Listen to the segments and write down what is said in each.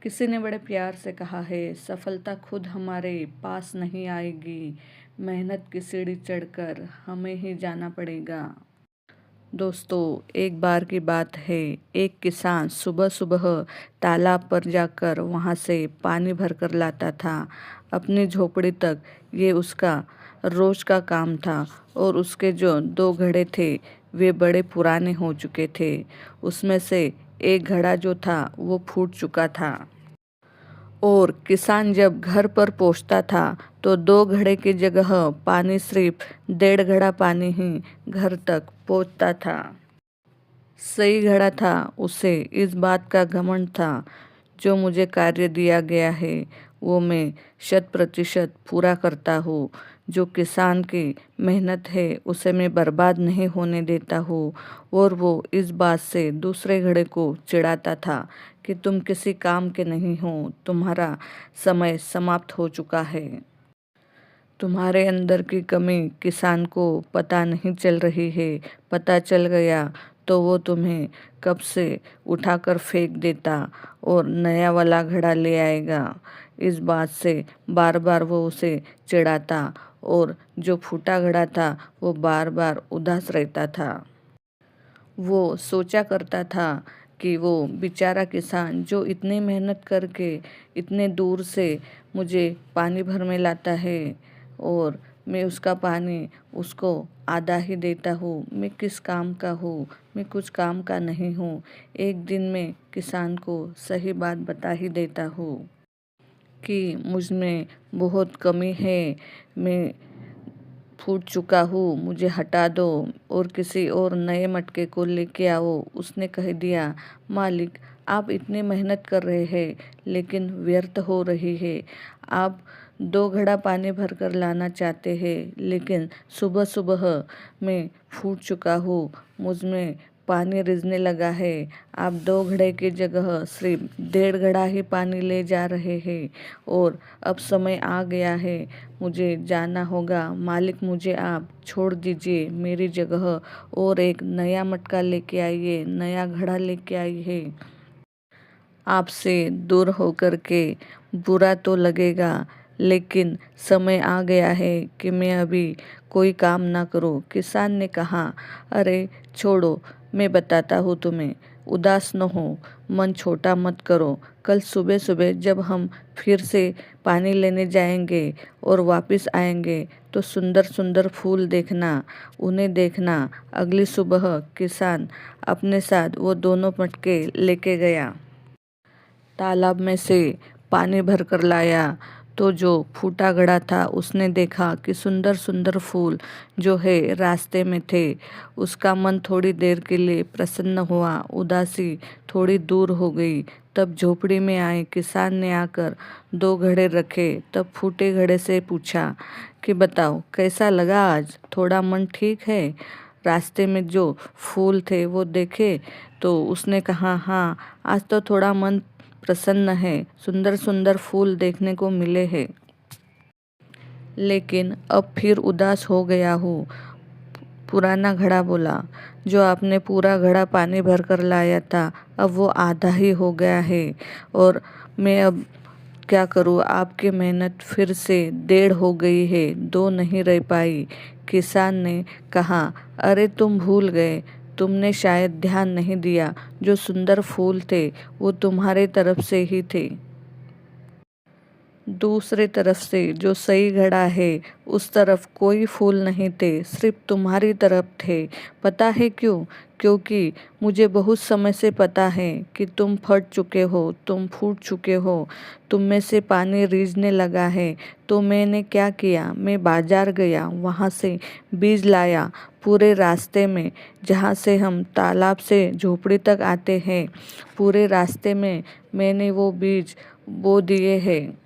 किसी ने बड़े प्यार से कहा है, सफलता खुद हमारे पास नहीं आएगी, मेहनत की सीढ़ी चढ़कर हमें ही जाना पड़ेगा। दोस्तों, एक बार की बात है, एक किसान सुबह सुबह तालाब पर जाकर वहां से पानी भरकर लाता था अपनी झोपड़ी तक। ये उसका रोज का काम था और उसके जो दो घड़े थे वे बड़े पुराने हो चुके थे। उसमें से एक घड़ा जो था वो फूट चुका था और किसान जब घर पर पहुंचता था तो 2 घड़े की जगह पानी सिर्फ 1.5 घड़ा पानी ही घर तक पहुंचता था। सही घड़ा था, उसे इस बात का घमंड था, जो मुझे कार्य दिया गया है वो मैं 100% पूरा करता हूँ। जो किसान की मेहनत है उसे मैं बर्बाद नहीं होने देता हूँ। और वो इस बात से दूसरे घड़े को चिढ़ाता था कि तुम किसी काम के नहीं हो, तुम्हारा समय समाप्त हो चुका है। तुम्हारे अंदर की कमी किसान को पता नहीं चल रही है, पता चल गया तो वो तुम्हें कब से उठाकर फेंक देता और नया वाला घड़ा ले आएगा। इस बात से बार बार वो उसे चिढ़ाता और जो फूटा घड़ा था वो बार बार उदास रहता था। वो सोचा करता था कि वो बेचारा किसान जो इतनी मेहनत करके इतने दूर से मुझे पानी भर में लाता है और मैं उसका पानी उसको आधा ही देता हूँ। मैं किस काम का हूँ, मैं कुछ काम का नहीं हूँ। एक दिन मैं किसान को सही बात बता ही देता हूँ कि मुझ में बहुत कमी है, मैं फूट चुका हूँ, मुझे हटा दो और किसी और नए मटके को लेके आओ। उसने कह दिया, मालिक आप इतनी मेहनत कर रहे हैं लेकिन व्यर्थ हो रही है। आप 2 घड़ा पानी भर कर लाना चाहते हैं लेकिन सुबह सुबह मैं फूट चुका हूँ, मुझ में पानी रिसने लगा है। आप 2 घड़े की जगह सिर्फ 1.5 घड़ा ही पानी ले जा रहे हैं और अब समय आ गया है, मुझे जाना होगा। मालिक मुझे आप छोड़ दीजिए, मेरी जगह और एक नया मटका लेके आइए, नया घड़ा लेके आइए। आपसे दूर होकर के बुरा तो लगेगा लेकिन समय आ गया है कि मैं अभी कोई काम ना करूं। किसान ने कहा, अरे छोड़ो, मैं बताता हूँ तुम्हें, उदास न हो, मन छोटा मत करो। कल सुबह सुबह जब हम फिर से पानी लेने जाएंगे और वापस आएंगे तो सुंदर सुंदर फूल देखना, उन्हें देखना। अगली सुबह किसान अपने साथ वो दोनों मटके लेके गया। तालाब में से पानी भरकर लाया तो जो फूटा घड़ा था उसने देखा कि सुंदर सुंदर फूल जो है रास्ते में थे। उसका मन थोड़ी देर के लिए प्रसन्न हुआ, उदासी थोड़ी दूर हो गई। तब झोपड़ी में आए किसान ने आकर 2 घड़े रखे। तब फूटे घड़े से पूछा कि बताओ कैसा लगा आज, थोड़ा मन ठीक है? रास्ते में जो फूल थे वो देखे तो उसने कहा, हाँ आज तो थोड़ा मन प्रसन्न है, सुंदर सुंदर फूल देखने को मिले हैं, लेकिन अब फिर उदास हो गया हूँ। पुराना घड़ा बोला, जो आपने पूरा घड़ा पानी भर कर लाया था अब वो आधा ही हो गया है और मैं अब क्या करूँ, आपकी मेहनत फिर से 1.5 हो गई है, 2 नहीं रह पाई। किसान ने कहा, अरे तुम भूल गए, तुमने शायद ध्यान नहीं दिया, जो सुंदर फूल थे वो तुम्हारे तरफ से ही थे। दूसरे तरफ से जो सही घड़ा है उस तरफ कोई फूल नहीं थे, सिर्फ तुम्हारी तरफ थे। पता है क्यों? क्योंकि मुझे बहुत समय से पता है कि तुम फट चुके हो, तुम फूट चुके हो, तुम में से पानी रिसने लगा है। तो मैंने क्या किया, मैं बाजार गया, वहाँ से बीज लाया। पूरे रास्ते में जहाँ से हम तालाब से झोपड़ी तक आते हैं, पूरे रास्ते में मैंने वो बीज बो दिए हैं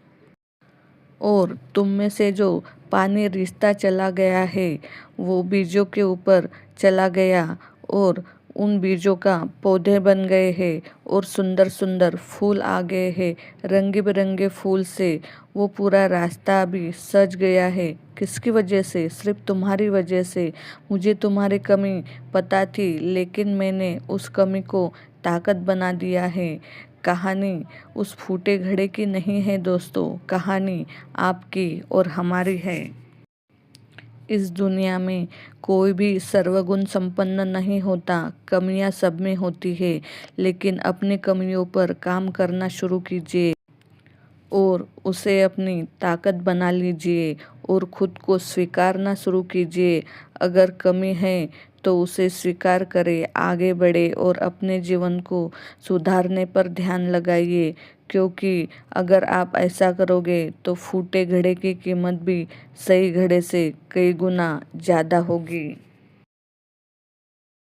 और तुम में से जो पानी रिसता चला गया है वो बीजों के ऊपर चला गया और उन बीजों का पौधे बन गए हैं और सुंदर सुंदर फूल आ गए हैं। रंगे बिरंगे फूल से वो पूरा रास्ता भी सज गया है। किसकी वजह से? सिर्फ तुम्हारी वजह से। मुझे तुम्हारी कमी पता थी लेकिन मैंने उस कमी को ताकत बना दिया है। कहानी उस फूटे घड़े की नहीं है दोस्तों, कहानी आपकी और हमारी है। इस दुनिया में कोई भी सर्वगुण संपन्न नहीं होता, कमियां सब में होती है, लेकिन अपनी कमियों पर काम करना शुरू कीजिए और उसे अपनी ताकत बना लीजिए और खुद को स्वीकारना शुरू कीजिए। अगर कमी है तो उसे स्वीकार करें, आगे बढ़े और अपने जीवन को सुधारने पर ध्यान लगाइए, क्योंकि अगर आप ऐसा करोगे तो फूटे घड़े की कीमत भी सही घड़े से कई गुना ज़्यादा होगी।